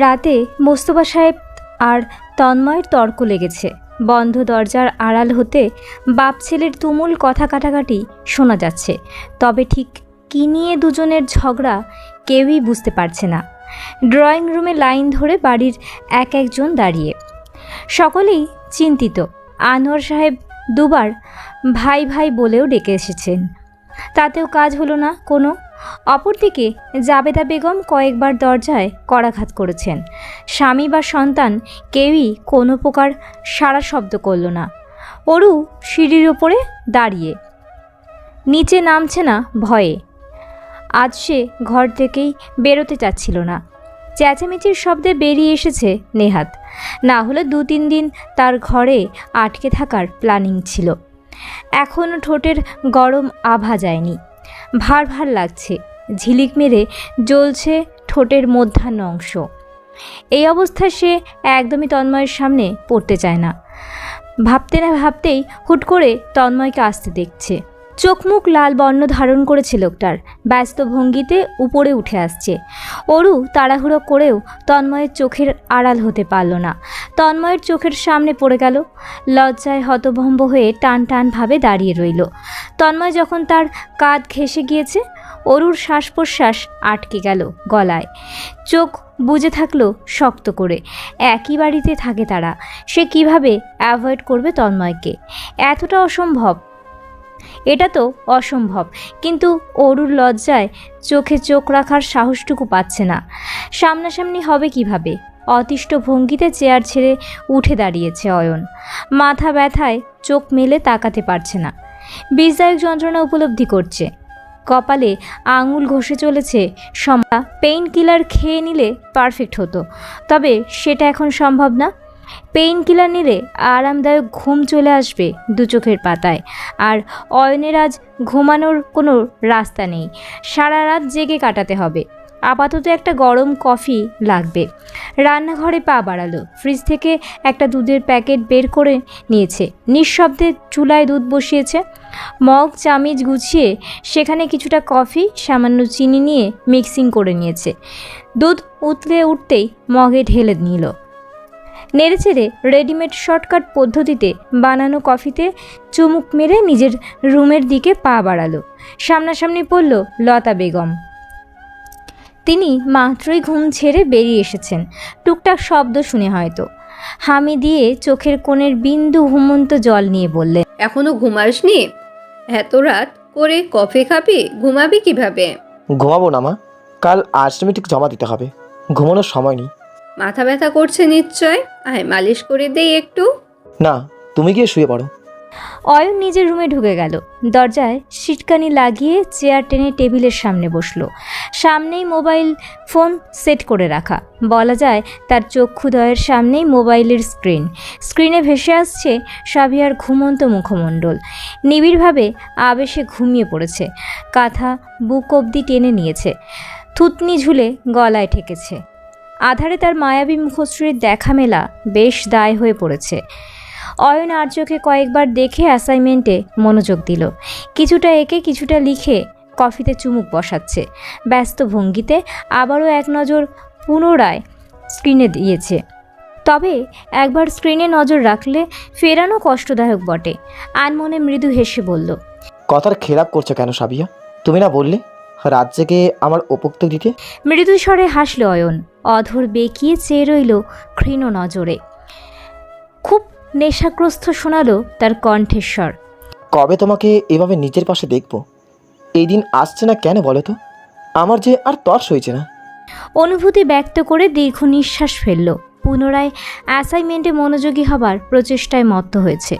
রাতে মোস্তফা সাহেব আর তন্ময়ের তর্ক লেগেছে। বন্ধ দরজার আড়াল হতে বাপ ছেলের তুমুল কথা কাটাকাটি শোনা যাচ্ছে, তবে ঠিক কী নিয়ে দুজনের ঝগড়া কেউই বুঝতে পারছে না। ড্রয়িং রুমে লাইন ধরে বাড়ির এক একজন দাঁড়িয়ে, সকলেই চিন্তিত। আনোয়ার সাহেব দুবার ভাই ভাই বলেও ডেকে এসেছেন, তাতেও কাজ হলো না কোনো। অপরদিকে জাবেদা বেগম কয়েকবার দরজায় করাঘাত করেছেন, স্বামী বা সন্তান কেউই কোনো প্রকার সাড়া শব্দ করল না। অরু সিঁড়ির ওপরে দাঁড়িয়ে, নিচে নামছে না ভয়ে। আজ সে ঘর থেকেই বেরোতে চাচ্ছিল না। চেঁচামেচির শব্দে বেরিয়ে এসেছে নেহাত, না হলে 2-3 দিন তার ঘরে আটকে থাকার প্ল্যানিং ছিল। এখনও ঠোঁটের গরম আভা যায়নি, ভার ভার লাগছে, ঝিলিক মেরে জ্বলছে ঠোঁটের মধ্যাহ্ন অংশ। এই অবস্থায় সে একদমই তন্ময়ের সামনে পড়তে চায় না। ভাবতে না ভাবতেই হুট করে তন্ময়কে আসতে দেখছে। চোখ মুখ লাল বর্ণ ধারণ করেছে লোকটার, ব্যস্ত ভঙ্গিতে উপরে উঠে আসছে। অরু তাড়াহুড়ো করেও তন্ময়ের চোখের আড়াল হতে পারল না। তন্ময়ের চোখের সামনে পড়ে গেল। লজ্জায় হতভম্ব হয়ে টান টান ভাবে দাঁড়িয়ে রইল। তন্ময় যখন তার কাঁধ ঘেঁষে গিয়েছে, অরুর শ্বাস প্রশ্বাস আটকে গেল গলায়। চোখ বুজে থাকলো শক্ত করে। একই বাড়িতে থাকে তারা, সে কিভাবে অ্যাভয়েড করবে তন্ময়কে? এতটা অসম্ভব, এটা তো অসম্ভব। কিন্তু অরুর লজ্জায় চোখে চোখ রাখার সাহসটুকু পাচ্ছে না। সামনাসামনি হবে কিভাবে? অতিষ্ঠ ভঙ্গিতে চেয়ার ছেড়ে উঠে দাঁড়িয়েছে অয়ন। মাথা ব্যথায় চোখ মেলে তাকাতে পারছে না। বিষদায়ক যন্ত্রণা উপলব্ধি করছে। কপালে আঙুল ঘষে চলেছে। পেইন কিলার খেয়ে নিলে পারফেক্ট হতো, তবে সেটা এখন সম্ভব না। পেইন কিলার নিলে আরামদায়ক ঘুম চলে আসবে দু চোখের পাতায়। আর অয়নের আজ ঘুমানোর কোনো রাস্তা নেই, সারা রাত জেগে কাটাতে হবে। আপাতত একটা গরম কফি লাগবে। রান্নাঘরে পা বাড়ালো, ফ্রিজ থেকে একটা দুধের প্যাকেট বের করে নিয়েছে। নিঃশব্দে চুলায় দুধ বসিয়েছে। মগ চামিচ গুছিয়ে সেখানে কিছুটা কফি, সামান্য চিনি নিয়ে মিক্সিং করে নিয়েছে। দুধ উতলে উঠতেই মগে ঢেলে নিল। নেড়েচেড়ে রেডিমেড শর্টকাট পদ্ধতিতে বানানো কফিতে চুমুক মেরে নিজের রুমের দিকে পা বাড়ালো। সামনাসামনি পড়ল লতা বেগম। তিনি মাত্রই ঘুম ছেড়ে বেরিয়ে এসেছেন। টুকটাক শব্দ শুনে হয়তো। হামি দিয়ে চোখের কোণের বিন্দু ঘুমন্ত জল নিয়ে বললেন, এখনো ঘুমাসনি? এত রাত করে কফি খাবি? ঘুমাবি কিভাবে? ঘুমাবো না মা, কাল আর্টসমিটিক জমা দিতে হবে, ঘুমানোর সময় নেই। মাথা ব্যথা করছে নিশ্চয়, আয় মালিশ করে দেই একটু। না, তুমি গিয়ে শুয়ে পড়ো। অয়ন নিজের রুমে ঢুকে গেল। দরজায় সিটকানি লাগিয়ে চেয়ার টেনে টেবিলের সামনে বসলো। সামনেই মোবাইল ফোন সেট করে রাখা, বলা যায় তার চক্ষুদয়ের সামনেই মোবাইলের স্ক্রিনে ভেসে আসছে সাবিয়ার ঘুমন্ত মুখমণ্ডল। নিবিড়ভাবে আবেশে ঘুমিয়ে পড়েছে। কাঁথা বুক অবধি টেনে নিয়েছে, থুতনি ঝুলে গলায় ঠেকেছে। আধারে তার মায়াবী মুখশ্রীর দেখা মেলা বেশ দায় হয়ে পড়েছে। অয়ন আর্যকে কয়েকবার দেখে অ্যাসাইনমেন্টে মনোযোগ দিল। কিছুটা এঁকে কিছুটা লিখে কফিতে চুমুক বসাচ্ছে। ব্যস্ত ভঙ্গিতে আবারও এক নজর পুনরায় স্ক্রিনে দিয়েছে। তবে একবার স্ক্রিনে নজর রাখলে ফেরানো কষ্টদায়ক বটে। আনমনে মৃদু হেসে বলল, কথার খেলাপ করছো কেন সাবিয়া? তুমি না বললে রাত জেগে আমার উপোক্ত দিতে? মৃদু স্বরে হাসল অয়ন। অধর বেঁকিয়ে চেয়ে রইল ক্ষীণ নজরে। খুব নেশাগ্রস্ত শোনালো তার কণ্ঠেশ্বর। কবে তোমাকে এভাবে নিজের পাশে দেখব? এই দিন আসছে না কেন বলো তো? আমার যে আর তর্স হয়েছে না। অনুভূতি ব্যক্ত করে দীর্ঘ নিঃশ্বাস ফেলল। পুনরায় অ্যাসাইনমেন্টে মনোযোগী হবার প্রচেষ্টায় মত্ত হয়েছে।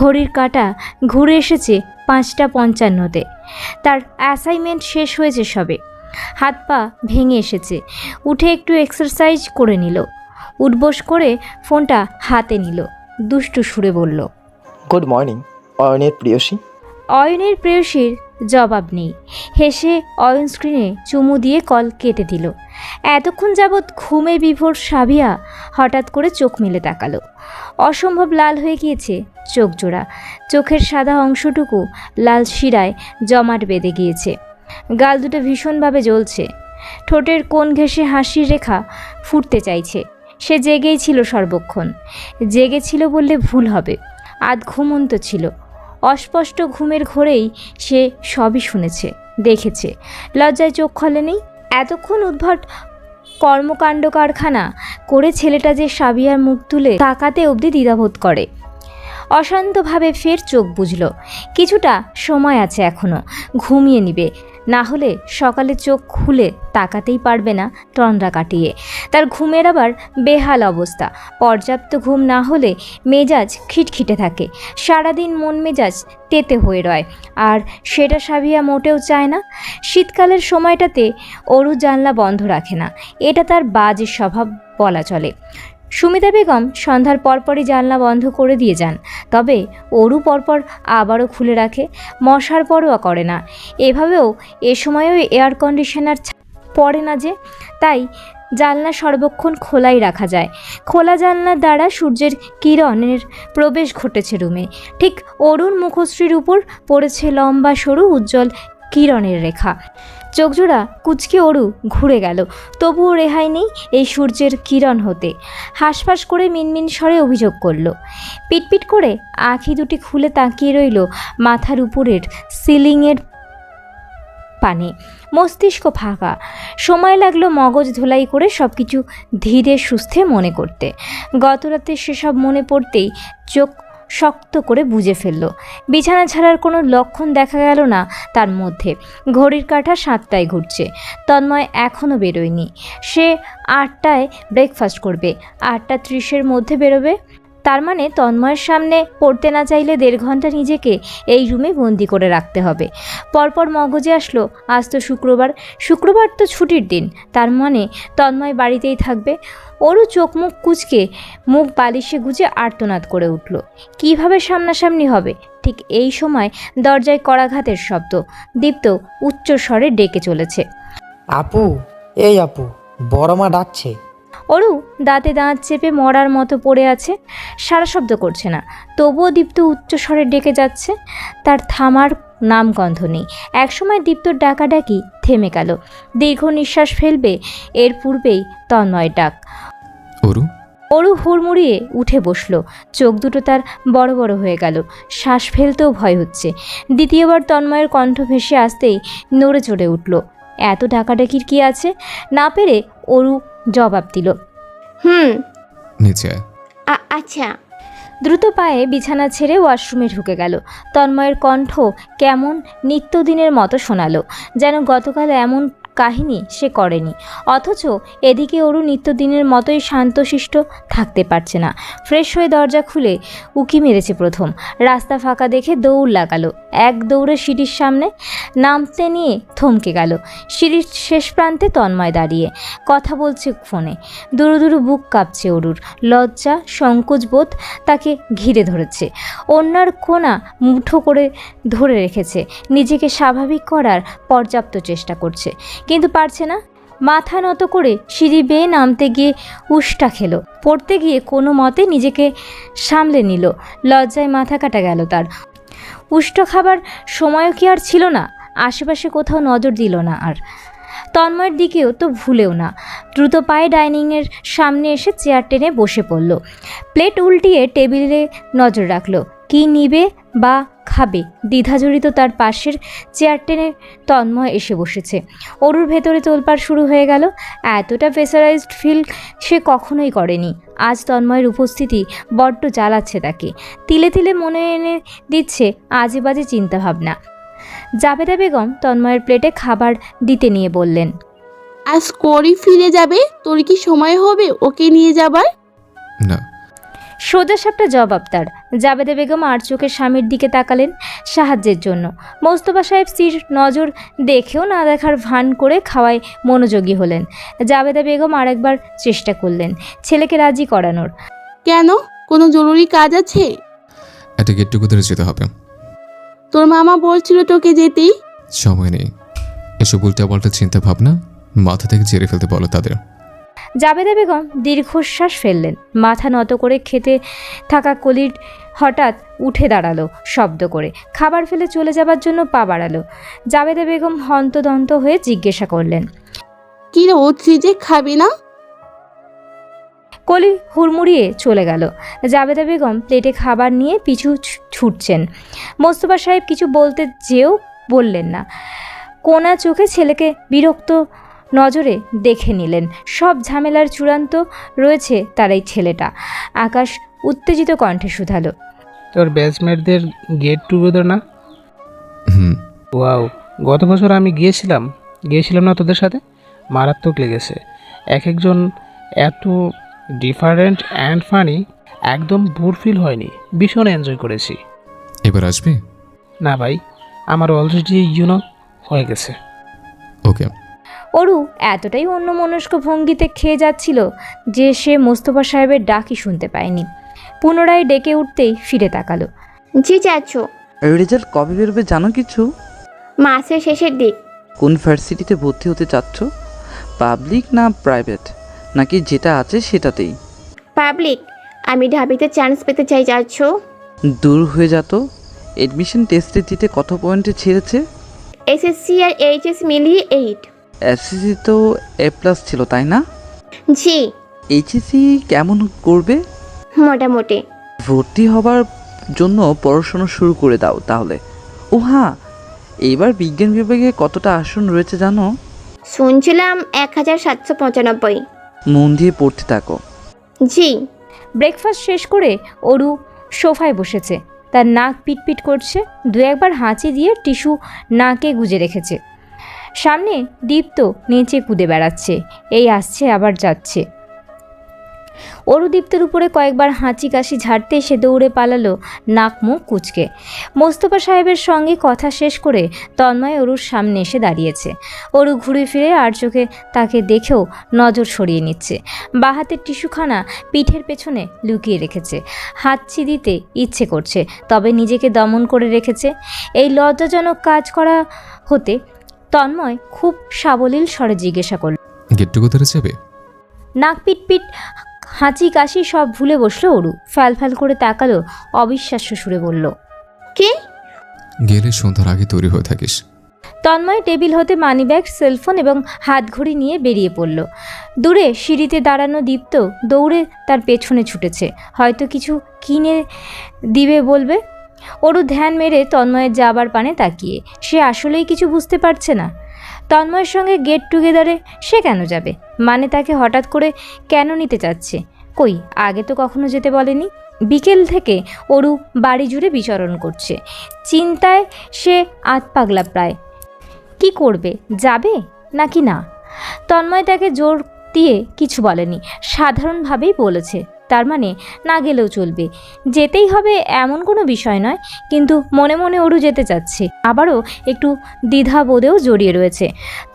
ঘড়ির কাঁটা ঘুরে এসেছে 5:55-তে। তার অ্যাসাইনমেন্ট শেষ হয়েছে সবে। হাত পা ভেঙে এসেছে। উঠে একটু এক্সারসাইজ করে নিল। উঠবোস করে ফোনটা হাতে নিল। দুষ্টু সুরে বলল, গুড মর্নিং অয়নের প্রিয়সী। অয়নের প্রেয়সীর জবাব নেই। হেসে অয়ন স্ক্রিনে চুমু দিয়ে কল কেটে দিল। এতক্ষণ যাবৎ ঘুমে বিভোর সাবিয়া হঠাৎ করে চোখ মেলে তাকালো। অসম্ভব লাল হয়ে গিয়েছে চোখ জোড়া। চোখের সাদা অংশটুকু লাল শিরায় জমাট বেঁধে গিয়েছে। গাল দুটো ভীষণভাবে জ্বলছে, ঠোঁটের কোণ ঘেঁষে হাসির রেখা ফুটতে চাইছে। সে জেগেই ছিল সর্বক্ষণ। জেগেছিল বললে ভুল হবে, আধ ঘুমন্ত ছিল। অস্পষ্ট ঘুমের ঘোরেই সে সবই শুনেছে, দেখেছে। লজ্জায় চোখ খোলেনি। এতক্ষণ উদ্ভট কর্মকাণ্ড কারখানা করে ছেলেটা যে সাবিয়ার মুখ তুলে তাকাতে অবধি দ্বিধাবোধ করে। অশান্তভাবে ফের চোখ বুঝল। কিছুটা সময় আছে এখনো, ঘুমিয়ে নিবে, না হলে সকালে চোখ খুলে তাকাতেই পারবে না তন্দ্রা কাটিয়ে। তার ঘুমের আবার বেহাল অবস্থা। পর্যাপ্ত ঘুম না হলে মেজাজ খিটখিটে থাকে, সারাদিন মন মেজাজ তেতে হয়ে রয়, আর সেটা সাবিয়া মোটেও চায় না। শীতকালের সময়টাতে অরু জানলা বন্ধ রাখে না, এটা তার বাজে স্বভাব বলা চলে। সুমিতা বেগম সন্ধ্যার পরপরই জানলা বন্ধ করে দিয়ে যান, তবে অরু পরপর আবারও খুলে রাখে। মশার পরোয়া করে না। এভাবেও এ সময়েও এয়ার কন্ডিশনার পড়ে না যে, তাই জানলা সর্বক্ষণ খোলাই রাখা যায়। খোলা জানলার দ্বারা সূর্যের কিরণের প্রবেশ ঘটেছে রুমে। ঠিক অরুর মুখশ্রীর উপর পড়েছে লম্বা সরু উজ্জ্বল কিরণের রেখা। চোখজোড়া কুচকে অরু ঘুরে গেল, তবুও রেহাই নেই এই সূর্যের কিরণ হতে। হাঁসফাঁস করে মিনমিন স্বরে অভিযোগ করল। পিটপিট করে আঁখি দুটি খুলে তাকিয়ে রইল মাথার উপরের সিলিংয়ের পানে। মস্তিষ্ক ফাঁকা। সময় লাগলো মগজ ধোলাই করে সব কিছু ধীরে সুস্থে মনে করতে। গতরাতে সেসব মনে পড়তেই চোখ শক্ত করে বুজে ফেলল। বিছানা ছাড়ার কোনো লক্ষণ দেখা গেল না তার মধ্যে। ঘড়ির কাঁটা 7টায় ঘুরছে। তন্ময় এখনও বেরোয়নি। সে 8টায় ব্রেকফাস্ট করবে, 8:30-এর মধ্যে বেরোবে। তার মানে তন্ময়ের সামনে পড়তে না চাইলে 1.5 ঘন্টা নিজেকে এই রুমে বন্দি করে রাখতে হবে। পরপর মগজে আসলো আজ তো শুক্রবার, শুক্রবার তো ছুটির দিন, তার মানে তন্ময় বাড়িতেই থাকবে। অরু চোখ মুখ কুঁচকে মুখ বালিশে গুজে আর্তনাদ করে উঠল। কিভাবে সামনাসামনি হবে? ঠিক এই সময় দরজায় করাঘাতের শব্দ। দীপ্ত উচ্চ স্বরে ডেকে চলেছে, আপু, এই আপু, বড় মা ডাকছে। অরু দাঁতে দাঁত চেপে মরার মতো পড়ে আছে, সারা শব্দ করছে না। তবুও দীপ্ত উচ্চস্বরে ডেকে যাচ্ছে, তার থামার নামগন্ধ নেই। একসময় দীপ্তর ডাকাডাকি থেমে গেল। দীর্ঘ নিঃশ্বাস ফেলবে এর পূর্বেই তন্ময়ের ডাক। অরু হুড়মুড়িয়ে উঠে বসলো। চোখ দুটো তার বড় বড় হয়ে গেল, শ্বাস ফেলতেও ভয় হচ্ছে। দ্বিতীয়বার তন্ময়ের কণ্ঠ ভেসে আসতেই নড়ে চড়ে উঠল। এত ডাকাডাকির কি আছে? না পেরে অরু জবাব দিল, নিচে। আচ্ছা। দ্রুত পায়ে বিছানা ছেড়ে ওয়াশরুমে ঢুকে গেল। তন্ময়ের কণ্ঠ কেমন নিত্যদিনের মতো শোনালো, যেন গতকাল এমন কাহিনী সে করেনি। অথচ এদিকে অরু নিত্যদিনের মতোই শান্তশিষ্ট থাকতে পারছে না। ফ্রেশ হয়ে দরজা খুলে উকি মেরেছে প্রথম। রাস্তা ফাঁকা দেখে দৌড় লাগালো। এক দৌড়ে সিঁড়ির সামনে নামতে নিয়ে থমকে গেল। সিঁড়ির শেষ প্রান্তে তন্ময় দাঁড়িয়ে কথা বলছে ফোনে। দুরু দুরু বুক কাঁপছে অরুর। লজ্জা সংকোচ বোধ তাকে ঘিরে ধরেছে। অন্যার কোনা মুঠো করে ধরে রেখেছে। নিজেকে স্বাভাবিক করার পর্যাপ্ত চেষ্টা করছে, কিন্তু পারছে না। মাথা নত করে সিঁড়ি বেয়ে নামতে গিয়ে উষ্টা খেলো। পড়তে গিয়ে কোনো মতে নিজেকে সামলে নিল। লজ্জায় মাথা কাটা গেল তার। উষ্ট খাবার সময়ও কি আর ছিল না? আশেপাশে কোথাও নজর দিল না আর। তন্ময়ের দিকেও তো ভুলেও না। দ্রুত পায়ে ডাইনিংয়ের সামনে এসে চেয়ার টেনে বসে পড়ল। প্লেট উল্টিয়ে টেবিলে নজর রাখলো। কি নিবে বা খাবে দ্বিধাজড়িত তার পাশের চেয়ার টেনে তন্ময় এসে বসেছে। অরুর ভেতরে তোলপাড় শুরু হয়ে গেল। এতটা প্রেসারাইজড ফিল সে কখনোই করেনি। আজ তন্ময়ের উপস্থিতি বড্ড জ্বালাচ্ছে তাকে। তিলে তিলে মনে এনে দিচ্ছে আজে বাজে চিন্তাভাবনা। জাবেদা বেগম তন্ময়ের প্লেটে খাবার দিতে নিয়ে বললেন, আজ করি ফিরে যাবে, তোর কি সময় হবে ওকে নিয়ে যাবার? না। সোজাসাপটা জবাব তার। জাবেদা বেগম আর চোখে স্বামীর দিকে তাকালেন সাহায্যের জন্য। মোস্তফা সাহেব স্ত্রীর নজর দেখেও না দেখার ভান করে খাওয়ায় মনোযোগী হলেন। জাবেদা বেগম আরেকবার চেষ্টা করলেন ছেলেকে রাজি করানোর। কেন, কোনো জরুরি কাজ আছে? একটা গেট টুগেদারে যেতে হবে। তোর মামা বলছিল তোকে যেতেই। সময় নেই, এসব উল্টাপাল্টা চিন্তা ভাবনা মাথা থেকে ঝেড়ে ফেলতে বলো তাদের। জাবেদা বেগম দীর্ঘশ্বাস ফেললেন। মাথা নত করে খেতে থাকা কলির হঠাৎ উঠে দাঁড়ালো শব্দ করে, খাবার ফেলে চলে যাবার জন্য পা বাড়ালো। জাবেদা বেগম হন্তদন্ত হয়ে জিজ্ঞাসা করলেন, কি রে, ও যে খাবি না? কলি হুড়মুড়িয়ে চলে গেল। জাবেদা বেগম প্লেটে খাবার নিয়ে পিছু ছুটছেন। মোস্তফা সাহেব কিছু বলতে যেও বললেন না, কোনা চোখে ছেলেকে বিরক্ত নজরে দেখে নিলেন। সব ঝামেলার চূড়ান্ত রয়েছে তার এই ছেলেটা। আকাশ উত্তেজিত কণ্ঠে শুধালো, তোর ব্যাচমেটদের গেট টুগেদার না? হুম। ওয়াও, গত বছর আমি গিয়েছিলাম না তোদের সাথে? মারাত্মক লেগেছে। এক একজন এত ডিফারেন্ট অ্যান্ড ফানি, একদম বোর ফিল হয়নি, ভীষণ এনজয় করেছি। এবার আসবে? না ভাই, আমার অলরেডি হয়ে গেছে। ওকে। অরু এতটাই অন্যমনস্ক ভঙ্গিতে খেয়ে যাচ্ছিল যে সে মোস্তফা সাহেবের ডাকই শুনতে পায়নি। পুনরায় ডেকে উঠতেই ফিরে তাকালো। জি চাচু। রেজাল্ট কবে বেরোবে জানো কিছু? মাসের শেষের দিক। কোন ভার্সিটিতে ভর্তি হতে চাচ্ছ? পাবলিক না প্রাইভেট, নাকি যেটা আছে সেটাতেই? পাবলিক। আমি ঢাবিতে চান্স পেতে চাই চাচু। দূর হয়ে যেত। এডমিশন টেস্টে দিতে কত পয়েন্টে ছেড়েছে? এসএসসি আর এইচএস মিলিয়ে 8। এসএসসি তো A+ ছিল তাই না? জি। এইচএসসি কেমন করবে? মোটামুটি। ভর্তি হবার জন্য পড়াশোনা শুরু করে দাও তাহলে। ও হ্যাঁ, এবার বিজ্ঞান বিভাগে কতটা আসন রয়েছে জানো? শুনছিলাম 1795। মন দিয়ে পড়তে থাকো। জি। ব্রেকফাস্ট শেষ করে অরু সোফায় বসেছে। তার নাক পিটপিট করছে। দু একবার হাঁচি দিয়ে টিস্যু নাকে গুজে রেখেছে। সামনে দীপ্ত নেচে কুদে বেড়াচ্ছে, এই আসছে আবার যাচ্ছে। অরু দীপ্তের উপরে কয়েকবার হাঁচি কাশি ঝাড়তে সে দৌড়ে পালালো নাক মুখ কুচকে। মোস্তফা সাহেবের সঙ্গে কথা শেষ করে তন্ময় অরুর সামনে এসে দাঁড়িয়েছে। অরু ঘুরে ফিরে আর চোখে তাকে দেখেও নজর সরিয়ে নিচ্ছে। বাঁ হাতের টিস্যুখানা পিঠের পেছনে লুকিয়ে রেখেছে। হাঁচি দিতে ইচ্ছে করছে, তবে নিজেকে দমন করে রেখেছে। এই লজ্জাজনক কাজ করা হতে তন্ময় খুব সাবলীল স্বরে জিজ্ঞাসা করল, গেট টুগেদারে যাবে? নাক পিটপিট হাঁচি কাশি সব ভুলে বসলো অরু। ফ্যাল করে তাকালো, অবিশ্বাস্য সুরে বলল, কে? গেলে সন্ধ্যার আগে তৈরি হয়ে থাকিস। তন্ময় টেবিল হতে মানিব্যাগ, সেলফোন এবং হাতঘড়ি নিয়ে বেরিয়ে পড়ল। দূরে সিঁড়িতে দাঁড়ানো দীপ্ত দৌড়ে তার পেছনে ছুটেছে, হয়তো কিছু কিনে দিবে বলবে। অরু ধ্যান মেরে তন্ময়ের যাবার পানে তাকিয়ে, সে আসলেই কিছু বুঝতে পারছে না। তন্ময়ের সঙ্গে গেট টুগেদারে সে কেন যাবে? মানে তাকে হঠাৎ করে কেন নিতে চাচ্ছে? কই, আগে তো কখনো যেতে বলেনি। বিকেল থেকে অরু বাড়ি জুড়ে বিচরণ করছে। চিন্তায় সে আতপাগলা প্রায়। কি করবে, যাবে নাকি না? তন্ময় তাকে জোর দিয়ে কিছু বলেনি, সাধারণভাবেই বলেছে। তার মানে না গেলেও চলবে, যেতেই হবে এমন কোনো বিষয় নয়। কিন্তু মনে মনে অরু যেতে চাচ্ছে, আবারও একটু দ্বিধাবোধেও জড়িয়ে রয়েছে।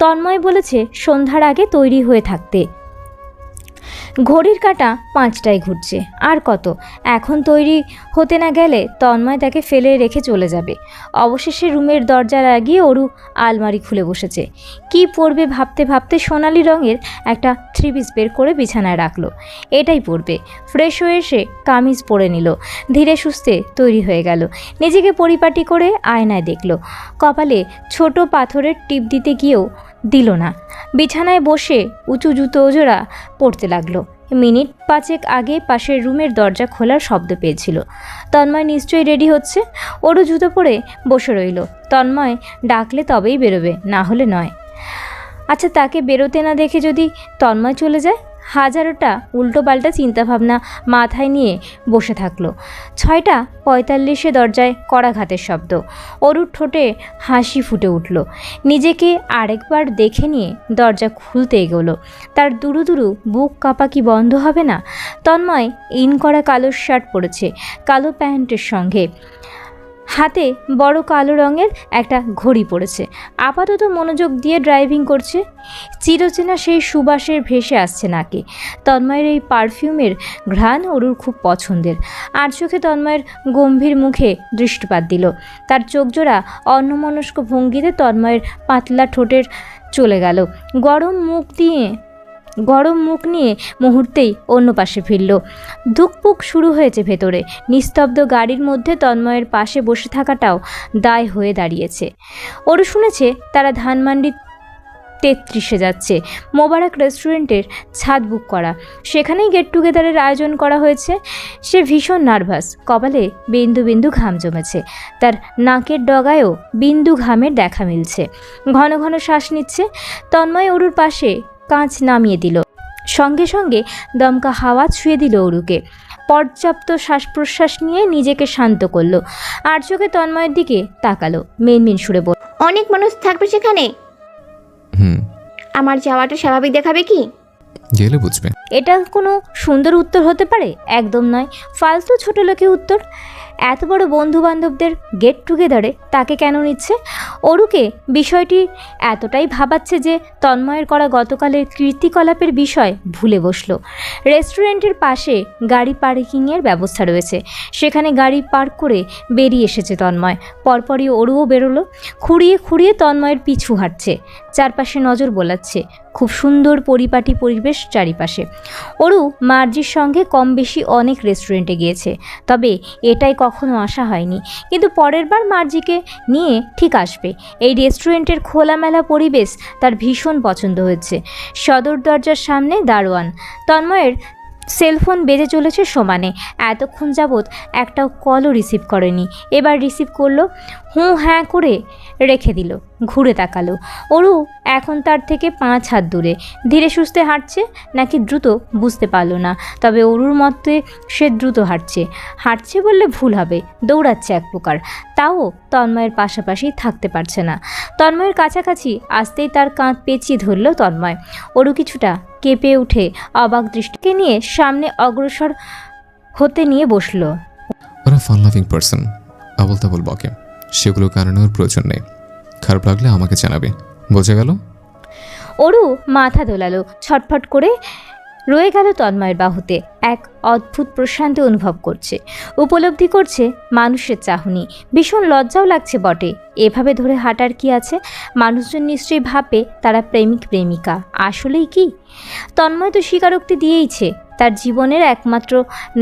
তন্ময় বলেছে সন্ধ্যার আগে তৈরি হয়ে থাকতে। ঘড়ির কাঁটা 5টায় ঘুরছে। আর কত, এখন তৈরি হতে না গেলে তন্ময় তাকে ফেলে রেখে চলে যাবে। অবশেষে রুমের দরজা লাগিয়ে অরু আলমারি খুলে বসেছে। কি পরবে ভাবতে ভাবতে সোনালি রঙের একটা 3 পিস বের করে বিছানায় রাখলো। এটাই পরবে। ফ্রেশ হয়ে এসে কামিজ পরে নিল। ধীরে সুস্থে তৈরি হয়ে গেল। নিজেকে পরিপাটি করে আয়নায় দেখল। কপালে ছোট পাথরের টিপ দিতে গিয়েও দিল না। বিছানায় বসে উঁচু জুতো জোড়া পড়তে লাগলো। মিনিট 5 আগে পাশের রুমের দরজা খোলার শব্দ পেয়েছিল। তন্ময় নিশ্চয়ই রেডি হচ্ছে। ওরও জুতো পরে বসে রইল। তন্ময় ডাকলে তবেই বেরোবে, না হলে নয়। আচ্ছা, তাকে বেরোতে না দেখে যদি তন্ময় চলে যায়? হাজারোটা উল্টোপাল্টা চিন্তাভাবনা মাথায় নিয়ে বসে থাকলো। 6:45 দরজায় কড়াঘাতের শব্দ। অরুর ঠোঁটে হাসি ফুটে উঠল। নিজেকে আরেকবার দেখে নিয়ে দরজা খুলতে এগোলো। তার দুরু দুরু বুক কাঁপা কি বন্ধ হবে না? তন্ময় ইন করা কালো শার্ট পরেছে, কালো প্যান্টের সঙ্গে হাতে বড় কালো রঙের একটা ঘড়ি পড়েছে। আপাতত মনোযোগ দিয়ে ড্রাইভিং করছে। চিরচেনা সেই সুবাসের ভেসে আসছে নাকে। তন্ময়ের এই পারফিউমের ঘ্রাণ অরুর খুব পছন্দের। আর চোখে তন্ময়ের গম্ভীর মুখে দৃষ্টিপাত দিল। তার চোখজোড়া অন্যমনস্ক ভঙ্গিতে তন্ময়ের পাতলা ঠোঁটের চলে গেল। গরম মুখ দিয়ে গরম মুখ নিয়ে মুহূর্তেই অন্য পাশে ফিরল। ধুকপুক শুরু হয়েছে ভেতরে। নিস্তব্ধ গাড়ির মধ্যে তন্ময়ের পাশে বসে থাকাটাও দায় হয়ে দাঁড়িয়েছে। ওরও শুনেছে তারা ধানমান্ডি 33-এ যাচ্ছে। মোবারক রেস্টুরেন্টের ছাদ বুক করা, সেখানেই গেট টুগেদারের আয়োজন করা হয়েছে। সে ভীষণ নার্ভাস, কপালে বিন্দু বিন্দু ঘাম জমেছে, তার নাকের ডগায়ও বিন্দু ঘামের দেখা মিলছে। ঘন ঘন শ্বাস নিচ্ছে। তন্ময় অরুর পাশে কাঁচ নামিয়ে দিল, সঙ্গে সঙ্গে দমকা হাওয়া ছুঁয়ে দিল অরুকে। পর্যাপ্ত শ্বাস প্রশ্বাস নিয়ে নিজেকে শান্ত করলো। আর চোখে তন্ময়ের দিকে তাকালো, মিনমিন সুরে বলল, অনেক মানুষ থাকবে সেখানে, আমার যাওয়াটা স্বাভাবিক দেখাবে কি? গেলে বুঝবে। এটা কোনো সুন্দর উত্তর হতে পারে? একদম নয়, ফালতু ছোট লোকে উত্তর। এত বড় বন্ধু বান্ধবদের গেট টুগেদারে তাকে কেন নিচ্ছে? অরুকে বিষয়টি এতটাই ভাবাচ্ছে যে তন্ময়ের করা গতকালের কীর্তিকলাপের বিষয় ভুলে বসলো। রেস্টুরেন্টের পাশে গাড়ি পার্কিংয়ের ব্যবস্থা রয়েছে, সেখানে গাড়ি পার্ক করে বেরিয়ে এসেছে তন্ময়। পরপরই অরুও বেরোলো। খুঁড়িয়ে খুঁড়িয়ে তন্ময়ের পিছু হাঁটছে, চারপাশে নজর বোলাচ্ছে। খুব সুন্দর পরিপাটি পরিবেশ চারিপাশে। অরু মার্জির সঙ্গে কম বেশি অনেক রেস্টুরেন্টে গিয়েছে, তবে এটাই কখনো আশা হয়নি। কিন্তু পরের বার মার্জিকে নিয়ে ঠিক আসবে। এই রেস্টুরেন্টের খোলামেলা পরিবেশ তার ভীষণ পছন্দ হয়েছে। সদর দরজার সামনে দারোয়ান। তন্ময়ের সেলফোন বেজে চলেছে সমানে। এতক্ষণ যাবৎ একটাও কলও রিসিভ করেনি, এবার রিসিভ করলো। হুঁ হ্যাঁ করে রেখে দিল। ঘুরে তাকালো। অরু এখন তার থেকে 5 হাত দূরে। ধীরে সুস্থে হাঁটছে নাকি দ্রুত বুঝতে পারল না, তবে অরুর মতে সে দ্রুত হাঁটছে। হাঁটছে বললে ভুল হবে, দৌড়াচ্ছে এক প্রকার। তাও তন্ময়ের পাশাপাশি থাকতে পারছে না। তন্ময়ের কাছাকাছি আসতেই তার কাঁধ পেঁচিয়ে ধরল তন্ময়। অরু কিছুটা কেঁপে উঠে অবাক দৃষ্টিকে নিয়ে সামনে অগ্রসর হতে নিয়ে বসল। ওরা ফান লাভিং পার্সন, আবল তাবল বকে, সেগুলো কারণে ওর প্রয়োজন নেই। খারাপ লাগলে আমাকে জানাবে, বোঝা গেল? অরু মাথা দোলালো, ছটফট করে রয়ে গেল তন্ময়ের বাহুতে। এক অদ্ভুত প্রশান্তি অনুভব করছে, উপলব্ধি করছে মানুষের চাহনি। ভীষণ লজ্জাও লাগছে বটে। এভাবে ধরে হাঁটার কি আছে? মানুষজন নিশ্চয়ই ভাববে তারা প্রেমিক প্রেমিকা। আসলেই কি? তন্ময় তো স্বীকারোক্তি দিয়েইছে তার জীবনের একমাত্র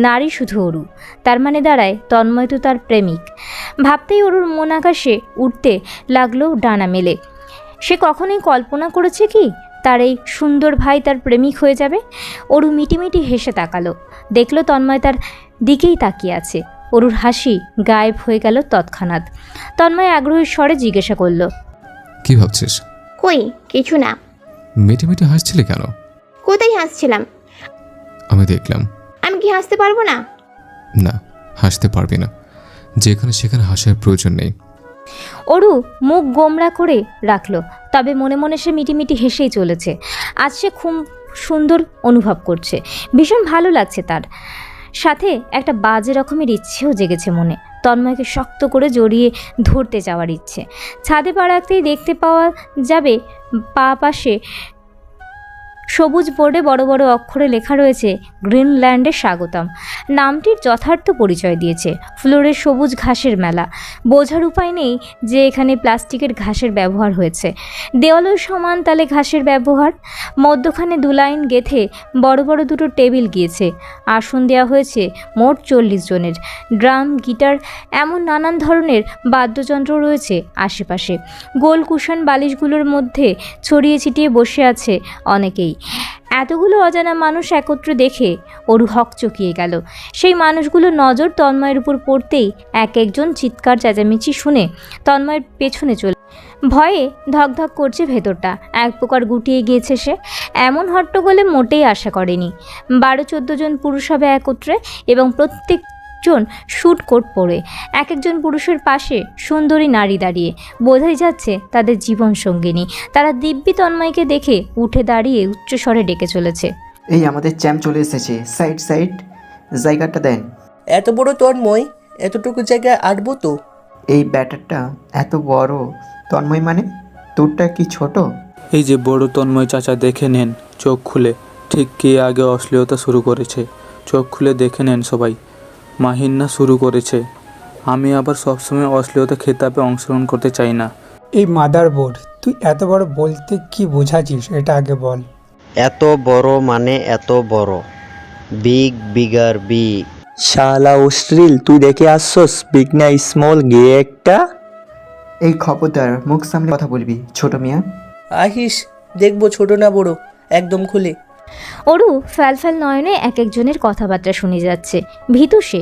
নারী শুধু অরু। তার মানে দাঁড়ায় তন্ময় তো তার প্রেমিক। ভাবতেই অরুর মন আকাশে উঠতে লাগলো ডানা মেলে। সে কখনোই কল্পনা করেছে কি তার এই সুন্দর ভাই তার প্রেমিক হয়ে যাবে? অরু মিটিমিটি হেসে তাকালো, দেখলো তন্ময় তার দিকেই তাকিয়ে আছে। অরুর হাসি গায়েব হয়ে গেল তৎক্ষণাৎ। তন্ময় আগ্রহী স্বরে জিজ্ঞাসা করল, কি ভাবছিস? কই কিছু না। মিটিমিটি হাসছিলে কেন? কোথায় হাসছিলাম? আমি দেখলাম। আমি কি হাসতে পারবো না? না, হাসতে পারবি না। যেখানে সেখানে হাসার প্রয়োজন নেই। অরু মুখ গোমড়া করে রাখলো, তবে মনে মনে সে মিটিমিটি হেসেই চলেছে। আজ সে খুব সুন্দর অনুভব করছে, ভীষণ ভালো লাগছে তার। সাথে একটা বাজে রকমের ইচ্ছেও জেগেছে মনে, তন্ময়কে শক্ত করে জড়িয়ে ধরতে যাওয়ার ইচ্ছে। ছাদে পা রাখতেই দেখতে পাওয়া যাবে পাশে সবুজ বোর্ডে বড় বড় অক্ষরে লেখা রয়েছে গ্রিনল্যান্ডে স্বাগতম। নামটির যথার্থ পরিচয় দিয়েছে ফ্লোরে সবুজ ঘাসের মেলা। বোঝার উপায় নেই যে এখানে প্লাস্টিকের ঘাসের ব্যবহার হয়েছে। দেওয়ালেও সমান তালে ঘাসের ব্যবহার। মধ্যখানে 2 লাইন গেথে বড় বড় 2টো টেবিল গিয়েছে। আসন দেওয়া হয়েছে মোট 40 জনের। ড্রাম, গিটার, এমন নানান ধরনের বাদ্যযন্ত্র রয়েছে আশেপাশে। গোল কুশন বালিশগুলোর মধ্যে ছড়িয়ে ছিটিয়ে বসে আছে অনেকেই। এতগুলো অজানা মানুষ একত্র দেখে অরু হকচকিয়ে গেল। সেই মানুষগুলোর নজর তন্ময়ের উপর পড়তেই এক একজন চিৎকার চেঁচামেচি শুনে তন্ময়ের পেছনে চলে। ভয়ে ধকধক করছে ভেতরটা, এক প্রকার গুটিয়ে গিয়েছে সে। এমন হট্টগোলে মোটেই আশা করেনি। 12-14 জন পুরুষ হবে একত্রে, এবং প্রত্যেকজন স্যুট কোট পরে। এক একজন পুরুষের পাশে সুন্দরী নারী দাঁড়িয়ে, বোঝাই যাচ্ছে তাদের জীবন সঙ্গিনী। তারা দিব্যি তন্ময়কে দেখে উঠে দাঁড়িয়ে উচ্চস্বরে ডেকে চলেছে, এই আমাদের চ্যাম্প চলে এসেছে, সাইড সাইড জায়গাটা দেন। এত বড় তন্ময়, এতটুকু জায়গায় আটবো তো? এই ব্যাটারটা এত বড় তন্ময় মানে তোরটা কি ছোট? এই যে বড় তন্ময় চাচা, দেখে নেন চোখ খুলে, ঠিক কে আগে অশ্লীলতা শুরু করেছে। চোখ খুলে দেখে নেন সবাই, মাহিন্না শুরু করেছে। আমি আবার সবসময় অশ্লীলতা খেতাবে অংশগ্রহণ করতে চাই না। এই মাদার বোর্ড, তুই এত বড় বলতে কি বোঝাচ্ছিস এটা আগে বল। এত বড় মানে এত বড়, বিগ বিগার বিগ। শালা অশ্লীল, তুই দেখে আসছস বিগ না স্মল গে একটা? এই খবরদার, মুখ সামলে কথা বলবি ছোট মিয়া। আহিস, দেখবো ছোট না বড়, একদম খুলে। অরু ফ্যালফ্যাল নয়নে এক একজনের কথাবার্তা শুনে যাচ্ছে। ভীতু সে,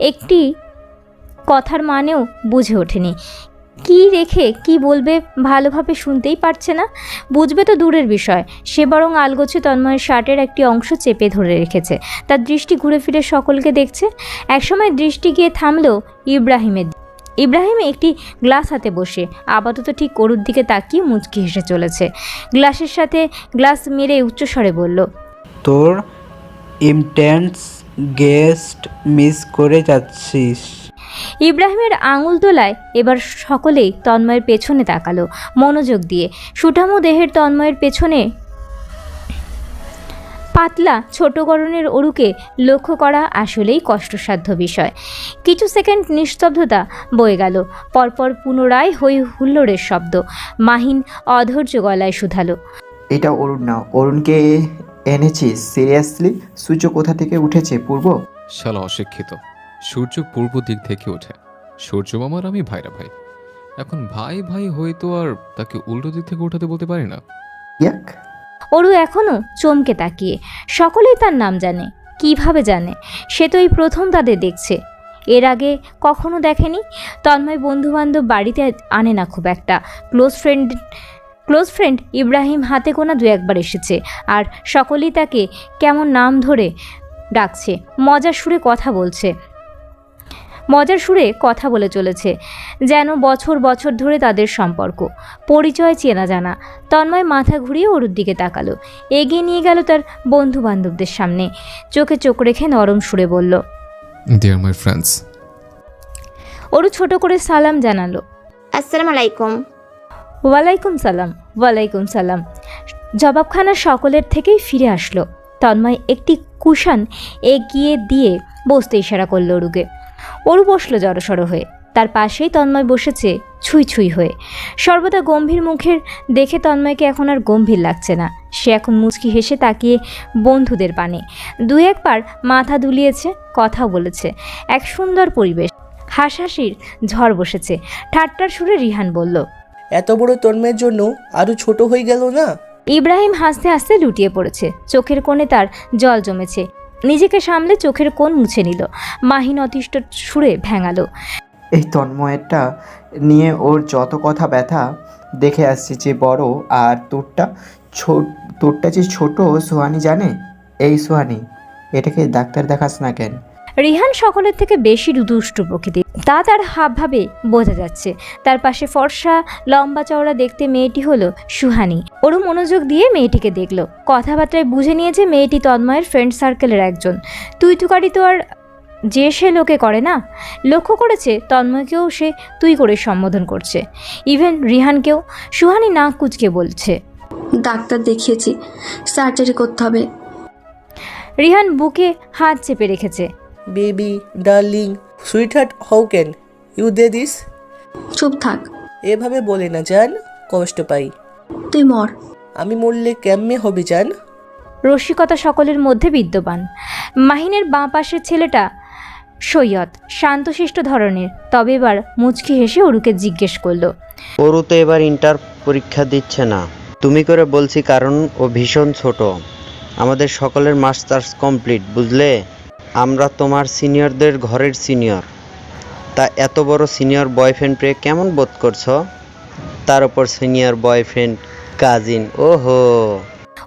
একটি কথার মানেও বুঝে ওঠেনি। কি রেখে কি বলবে ভালোভাবে শুনতেই পারছে না। বুঝবে তো দূরের বিষয়, সে বরং আলগোছে তন্ময়ের শার্টের একটি অংশ চেপে ধরে রেখেছে। তার দৃষ্টি ঘুরে ফিরে সকলকে দেখছে। একসময় দৃষ্টি গিয়ে থামলো ইব্রাহিমের। ইব্রাহিম একটি গ্লাস হাতে বসে আপাতত ঠিক অরুর দিকে তাকিয়ে মুচকি হেসে চলেছে। গ্লাসের সাথে গ্লাস মেরে উচ্চস্বরে বলল, তোর ইমটেন্স গেস্ট মিস করে যাচ্ছিস। ইব্রাহিমের আঙুল তোলায় এবার সকলেই তন্ময়ের পেছনে তাকালো মনোযোগ দিয়ে। সুঠামো দেহের তন্ময়ের পেছনে পাতলা ছোট গড়নের অরুকে লক্ষ্য করা আসলেই কষ্টসাধ্য বিষয়। কিছু সেকেন্ড নিস্তব্ধতা বয়ে গেল, পরপর পুনরায় হই হুল্লোড়ের শব্দ। মাহিন অধৈর্য গলায় শুধালো, এটা অরুণ না, অরুণকে এনেছিস সিরিয়াসলি? সূর্য কোথা থেকে উঠেছে? পূর্ব? শালা অশিক্ষিত, সূর্য পূর্ব দিক থেকে ওঠে। সূর্য মামার আমি ভাইরা ভাই, এখন ভাই ভাই হয়তো আর তাকে উল্টো দিক থেকে উঠাতে বলতে পারি না। ইয়াক। অরু এখনও চমকে তাকিয়ে। সকলেই তার নাম জানে। কিভাবে জানে? সে তো এই প্রথম তাদের দেখছে, এর আগে কখনো দেখেনি। তন্ময় বন্ধুবান্ধব বাড়িতে আনে না খুব একটা। ক্লোজ ফ্রেন্ড ইব্রাহিম হাতে গোনা দু একবার এসেছে, আর সকলেই তাকে কেমন নাম ধরে ডাকছে, মজার সুরে কথা বলে চলেছে, যেন বছর বছর ধরে তাদের সম্পর্ক, পরিচয় চেনা জানা। তন্ময় মাথা ঘুরিয়ে অরুর দিকে তাকালো, এগিয়ে নিয়ে গেল তার বন্ধু বান্ধবদের সামনে। চোখে চোখ রেখে নরম সুরে বলল, ডিয়ার মাই ফ্রেন্ডস। অরু ছোট করে সালাম জানালো, আসসালামু আলাইকুম। ওয়ালাইকুম সালাম। ওয়ালাইকুম সালাম জবাবখানা সকলের থেকেই ফিরে আসলো। তন্ময় একটি কুশান এগিয়ে দিয়ে বসতে ইশারা করলো অরুকে। অরু বসলো জড়সড় হয়ে। তার পাশেই তন্ময় বসেছে ছুঁই ছুঁই হয়ে। সর্বদা গম্ভীর মুখের দেখে তন্ময়কে এখন আর গম্ভীর লাগছে না। সে এখন মুচকি হেসে তাকিয়ে বন্ধুদের পানে দু একবার মাথা দুলিয়েছে, কথাও বলেছে। এক সুন্দর পরিবেশ, হাসাহাসির ঝড় বসেছে। ঠাট্টার সুরে রিহান বলল, এত বড় তন্ময়ের জন্য আরো ছোট হয়ে গেল না? ইব্রাহিম হাসতে হাসতে লুটিয়ে পড়েছে। চোখের কোণে তার জল জমেছে। নিজেকে সামলে চোখের কোণ মুছে নিল। মাহিন অতিষ্ঠ সুরে ভেঙালো, এই তন্ময়েরটা নিয়ে ওর যত কথা ব্যথা দেখে আসছি যে বড়, আর তোরটা যে ছোট। সোহানি জানে? এই সোহানি, এটাকে ডাক্তার দেখাস না কেন? রিহান সকলের থেকে বেশি দুষ্টু প্রকৃতি, তা তার হাবভাবে বোঝা যাচ্ছে। তার পাশে ফর্সা লম্বা চওড়া দেখতে মেয়েটি হলো সুহানি। ওরও মনোযোগ দিয়ে মেয়েটিকে দেখলো। কথাবার্তায় বুঝে নিয়েছে মেয়েটি তন্ময়ের ফ্রেন্ড সার্কেলের একজন। তুই তো আর যে সে লোকে করে না। লক্ষ্য করেছে তন্ময়কেও সে তুই করে সম্বোধন করছে, ইভেন রিহানকেও। সুহানি নাক কুচকে বলছে, ডাক্তার দেখিয়েছি, সার্জারি করতে হবে। রিহান বুকে হাত চেপে রেখেছে। Baby, darling, sweet heart, how can you do this? চুপ থাক। এভাবে বলে না জান, কষ্ট পাই। তুই মর। আমি মরলে কেমনে হবে জান? রসিকতা সকলের মধ্যে বিদ্যমান। মাহিনের বাঁ পাশের ছেলেটা সৈয়দ, শান্তশিষ্ট ধরনের, তবে এবার মুচকি হেসে অরুকে জিজ্ঞেস করলো, ওরু তো এবার ইন্টার পরীক্ষা দিচ্ছে না। তুমি করে বলছি কারণ ও ভীষণ ছোট। আমাদের সকলের মাস্টার্স কমপ্লিট, বুঝলে? আমরা তোমার সিনিয়রদের ঘরের সিনিয়র। তা এত বড় সিনিয়র বয়ফ্রেন্ড পেয়ে কেমন বোধ করছো? তার উপর সিনিয়র বয়ফ্রেন্ড কাজিন। ওহো।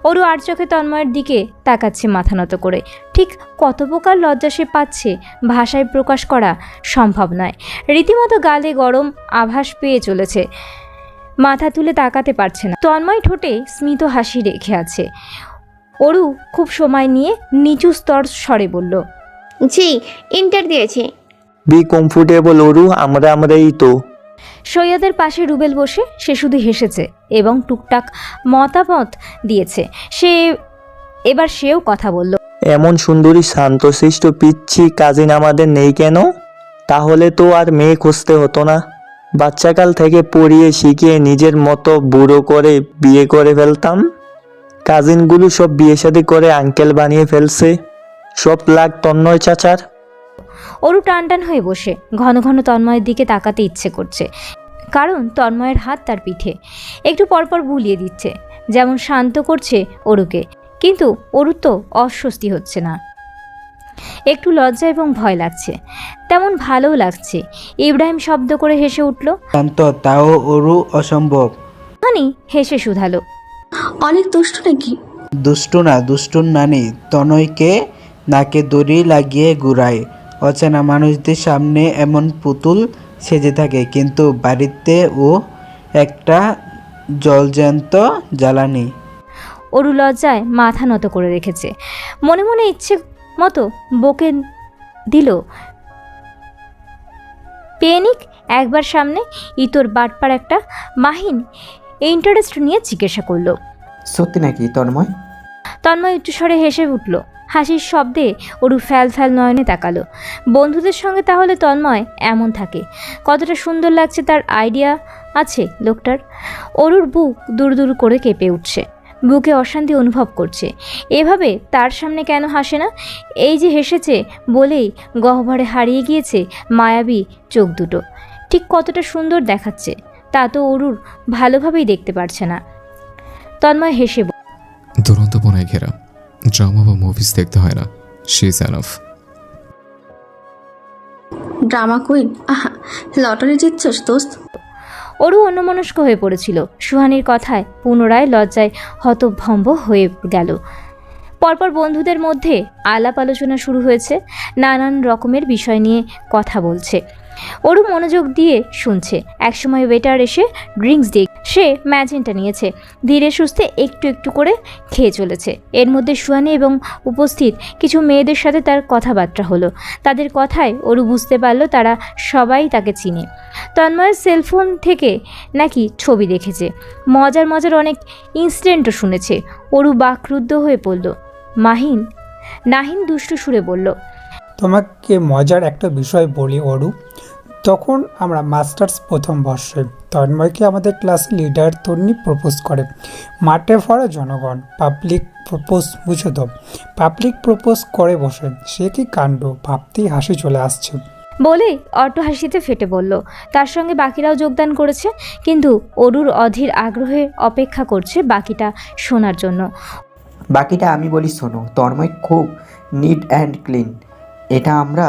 অরু আর চোখে তন্ময়ের দিকে তাকাচ্ছে মাথা নত করে। ঠিক কত প্রকার লজ্জা সে পাচ্ছে, ভাষায় প্রকাশ করা সম্ভব নয়। রীতিমতো গালে গরম আভাস পেয়ে চলেছে, মাথা তুলে তাকাতে পারছে না। তন্ময় ঠোঁটে স্মিত হাসি রেখে আছে। অরু খুব সময় নিয়ে নিচু স্তর স্বরে বলল, জি, ইন্টার দিয়েছি। বি কমফোর্টেবল অরু, আমরাই তো। সৈয়দের পাশে রুবেল বসে সে শুধু হেসেছে এবং টুকটাক মতামত দিয়েছে। সেও কথা বলল, এমন সুন্দরী শান্তশিষ্ট পিচ্ছি কাজিন আমাদের নেই কেন? তাহলে তো আর মেয়ে খুঁজতে হতো না। বাচ্চাকাল থেকে পড়িয়ে শিখিয়ে নিজের মতো বুড়ো করে বিয়ে করে ফেলতাম। কাজিনগুলো সব বিয়ে শাদী করে আঙ্কেল বানিয়ে ফেলছে। সব লাগ তন্ময় চাচার। অরু টান টান হয়ে বসে ঘন ঘন তন্ময়ের দিকে তাকাতে ইচ্ছে করছে, কারণ তন্ময়ের হাত তার পিঠে একটু পরপর বুলিয়ে দিচ্ছে, যেমন শান্ত করছে অরুকে। কিন্তু অরুর তো অস্বস্তি হচ্ছে না, একটু লজ্জা এবং ভয় লাগছে, তেমন ভালোও লাগছে। ইব্রাহিম শব্দ করে হেসে উঠল। শান্ত, তাও ওরু অসম্ভব। হানি হেসে শুধালো, অনেক দুষ্ট নাকি? দুষ্টু না, দুষ্টুর নানি তনয়কে নাকে দড়ি লাগিয়ে ঘুরায়। অচেনা মানুষদের সামনে এমন পুতুল সেজে থাকে, কিন্তু বাড়িতে ও একটা জলজ্যান্ত জ্বালানি। অরু লজ্জায় মাথা নত করে রেখেছে, মনে মনে ইচ্ছে মতো বকে দিল। পেনিক একবার সামনে ইতর বাটপার একটা। মাহিন ইন্টারেস্ট নিয়ে জিজ্ঞাসা করলো, সত্যি নাকি তন্ময়? তন্ময় উচ্চস্বরে হেসে উঠল। হাসির শব্দে অরু ফ্যাল ফ্যাল নয়নে তাকালো। বন্ধুদের সঙ্গে তাহলে তন্ময় এমন থাকে? কতটা সুন্দর লাগছে তার আইডিয়া আছে লোকটার। অরুর বুক দূর দূর করে কেঁপে উঠছে, বুকে অশান্তি অনুভব করছে। এভাবে তার সামনে কেন হাসে না? এই যে হেসেছে বলেই গহ্বরে হারিয়ে গিয়েছে মায়াবী চোখ দুটো। ঠিক কতটা সুন্দর দেখাচ্ছে তা তো অরুর ভালোভাবেই দেখতে পারছে না। তন্ময় হেসে দুরন্তপনায় ঘেরা ড্রামা বা মুভিজ দেখতে হয় না, she is enough. Drama queen? আহা, লটারি জিতছস দোস্ত। অরু অন্যমনস্ক হয়ে পড়েছিল। সুহানির কথায় পুনরায় লজ্জায় হতভম্ব হয়ে গেল। পরপর বন্ধুদের মধ্যে আলাপ আলোচনা শুরু হয়েছে, নানান রকমের বিষয় নিয়ে কথা বলছে। অরু মনোযোগ দিয়ে শুনছে। একসময় ওয়েটার এসে ড্রিঙ্কস দিয়ে সে ম্যাজেন্টা নিয়েছে, ধীরে সুস্থে একটু একটু করে খেয়ে চলেছে। এর মধ্যে সুহানি এবং উপস্থিত কিছু মেয়েদের সাথে তার কথাবার্তা হলো। তাদের কথায় অরু বুঝতে পারল তারা সবাই তাকে চিনে। তন্ময়ের সেলফোন থেকে নাকি ছবি দেখেছে, মজার মজার অনেক ইনসিডেন্টও শুনেছে। অরু বাকরুদ্ধ হয়ে পড়ল। নাহিন দুষ্টু সুরে বলল, তোমাকে মজার একটা বিষয় বলি অরু। তখন আমরা মাস্টার্স প্রথম বর্ষে তন্ময়কে আমাদের ক্লাসে লিডার তন্নি প্রপোজ করে। মাঠে ভরা জনগণ, পাবলিক প্রপোজ, বুঝো তো, পাবলিক প্রপোজ করে বসে। সে কি কাণ্ড, ভাবতেই হাসি চলে আসছে। বলেই অট্ট হাসিতে ফেটে বলল। তার সঙ্গে বাকিরাও যোগদান করেছে, কিন্তু অরুর অধীর আগ্রহে অপেক্ষা করছে বাকিটা শোনার জন্য। বাকিটা আমি বলি শোনো। তন্ময় খুব নিট অ্যান্ড ক্লিন, এটা আমরা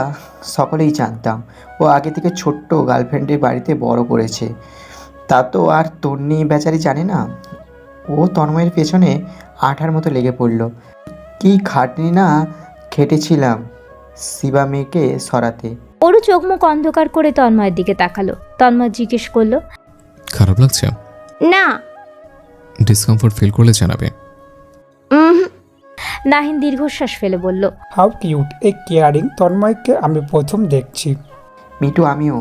সকলেই জানতাম। ও আগে থেকে ছোট্ট গার্লফ্রেন্ডের বাড়িতে বড় করেছে, তা তো আর তন্নি বেচারি জানে না। ও তন্ময়ের পেছনে আঠার মতো লেগে পড়ল। কি খাটনি না খেটেছিলাম শিবা মেয়েকে সরাতে। অরু চোখ মুখ অন্ধকার করে তন্ময়ের দিকে তাকালো। তন্ময় জিজ্ঞেস করলো, খারাপ লাগছে? না। ডিসকমফোর্ট ফিল করলে জানাবে। নাহিন দীর্ঘশ্বাস ফেলে বলল, হাউ কিউট, এ কেয়ারিং তন্ময়কে আমি প্রথম দেখছি। মিটু, আমিও।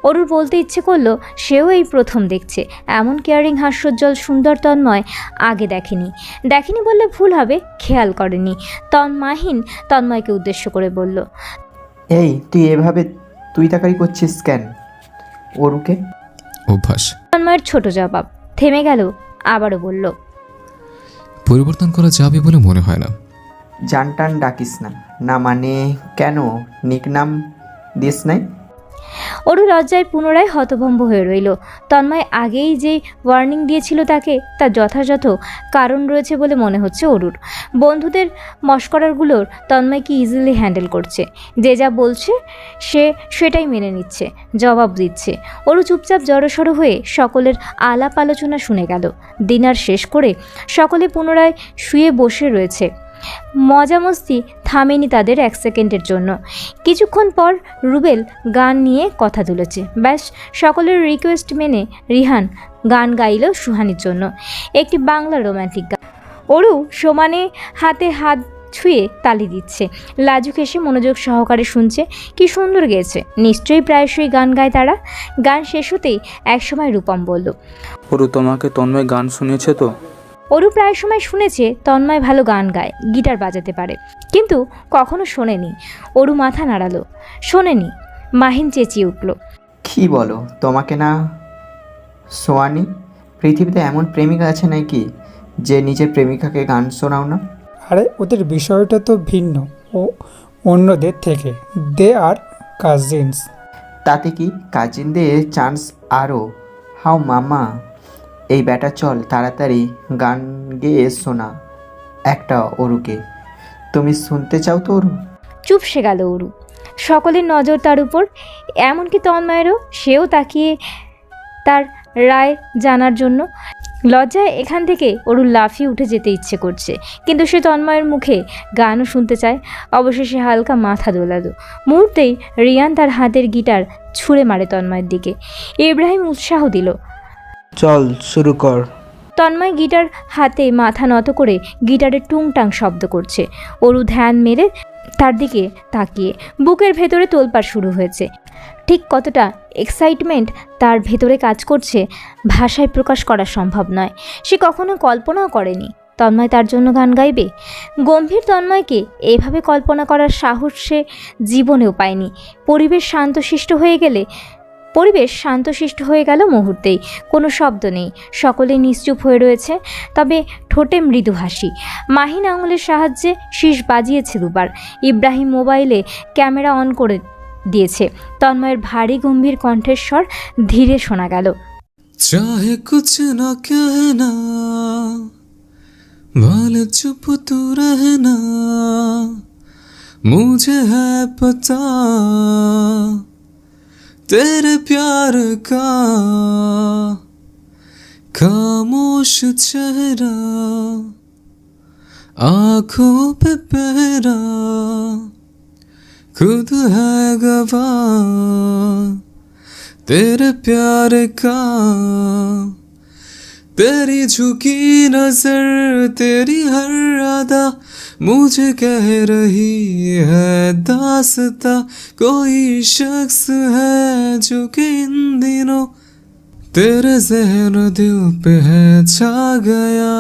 অরুর বলতে ইচ্ছে করলো সেও এই প্রথম দেখছে এমন কেয়ারিং হাস্যোজ্জ্বল সুন্দর তন্ময় আগে দেখেনি বললে ভুল হবে, খেয়াল করেনি। মাহিন তন্ময়কে উদ্দেশ্য করে বলল, এই তুই এভাবে তুই তাকারি করছিস কেন অরুকে? অভ্যাস। তন্ময়ের ছোট জবাব। থেমে গেল, আবারও বলল, পরিবর্তন করা যাবে বলে মনে হয় না। জানটান ডাকিস না। না মানে কেন, নিকনাম দিস নাই? অরু লজ্জায় পুনরায় হতভম্ব হয়ে রইল। তন্ময় আগেই যে ওয়ার্নিং দিয়েছিল তাকে, তার যথাযথ কারণ রয়েছে বলে মনে হচ্ছে অরুর। বন্ধুদের মস্করারগুলোর তন্ময়কে ইজিলি হ্যান্ডেল করছে। যে যা বলছে সেটাই মেনে নিচ্ছে, জবাব দিচ্ছে। অরু চুপচাপ জড়সড় হয়ে সকলের আলাপ আলোচনা শুনে গেল। ডিনার শেষ করে সকলে পুনরায় শুয়ে বসে রয়েছে। মজা মস্তি থামেনি তাদের এক সেকেন্ডের জন্য। কিছুক্ষণ পর রুবেল গান নিয়ে কথা তুলেছে। ব্যাস, সকলের রিকোয়েস্ট মেনে রিহান গান গাইল সুহানির জন্য, একটি বাংলা রোম্যান্টিক গান। অরু সমানে হাতে হাত ছুঁয়ে তালি দিচ্ছে, লাজুক এসে মনোযোগ সহকারে শুনছে। কি সুন্দর গেয়েছে, নিশ্চয়ই প্রায়শই গান গায় তারা। গান শেষ হতেই একসময় রূপম বলল, অরু তোমাকে তন্ময় গান শুনিয়েছে তো? অরু প্রায় সময় শুনেছে তন্ময় ভালো গান গায়, গিটার বাজাতে পারে, কিন্তু কখনো শোনেনি। অরু মাথা নাড়ালো, শোনেনি। মাহিন চেঁচিয়ে উঠল, কি বলো, তোমাকে না সোয়ানি? পৃথিবীতে এমন প্রেমিকা আছে নাকি যে নিজের প্রেমিকাকে গান শোনাও না? আরে ওদের বিষয়টা তো ভিন্ন ও অন্যদের থেকে। দে আর কাজিনস। তাতে কি, কাজিনদের চান্স আরও। হাও মামা, এই ব্যাটা চল তাড়াতাড়ি গান গেয়ে শোনা একটা অরুকে। তুমি শুনতে চাও তো অরু? চুপসে গেল অরু। সকলের নজর তার উপর, এমনকি তন্ময়েরও। সেও তাকিয়ে তার রায় জানার জন্য। লজ্জায় এখান থেকে অরুর লাফিয়ে উঠে যেতে ইচ্ছে করছে, কিন্তু সে তন্ময়ের মুখে গানও শুনতে চায়। অবশেষে হালকা মাথা দোলালো। মুহূর্তেই রিয়ান তার হাতের গিটার ছুঁড়ে মারে তন্ময়ের দিকে। ইব্রাহিম উৎসাহ দিল। চল শুরু কর। তন্ময় গিটার হাতে মাথা নত করে গিটারের টুংটাং শব্দ করছে। অরু ধ্যান মেরে তার দিকে তাকিয়ে বুকের ভেতরে তোলপাড় শুরু হয়েছে। ঠিক কতটা এক্সাইটমেন্ট তার ভেতরে কাজ করছে ভাষায় প্রকাশ করা সম্ভব নয়। সে কখনো কল্পনাও করেনি তন্ময় তার জন্য গান গাইবে। গম্ভীর তন্ময়কে এভাবে কল্পনা করার সাহস সে জীবনেও পায়নি। পরিবেশ শান্তশিষ্ট হয়ে গেল মুহূর্তেই। কোনো শব্দ নেই, সকলে নিশ্চুপ হয়ে রয়েছে। তবে ঠোঁটে মৃদু হাসি। মাহিন আঙুলের সাহায্যে শীষ বাজিয়েছে দুবার। ইব্রাহিম মোবাইলে ক্যামেরা অন করে দিয়েছে। তন্ময়ের ভারী গম্ভীর কণ্ঠের স্বর ধীরে শোনা গেল। चाहे कुछ न कहना, भले चुप तू रहना, मुझे है पता तेरे प्यार का खामोश चेहरा, आंखों पे पहरा, खुद है गवाह तेरे प्यार का। तेरी झुकी नजर, तेरी हर अदा मुझे कह रही है दास्ता। कोई शख्स है जो कि इन दिनों तेरे ज़हन दिल पे है छा गया।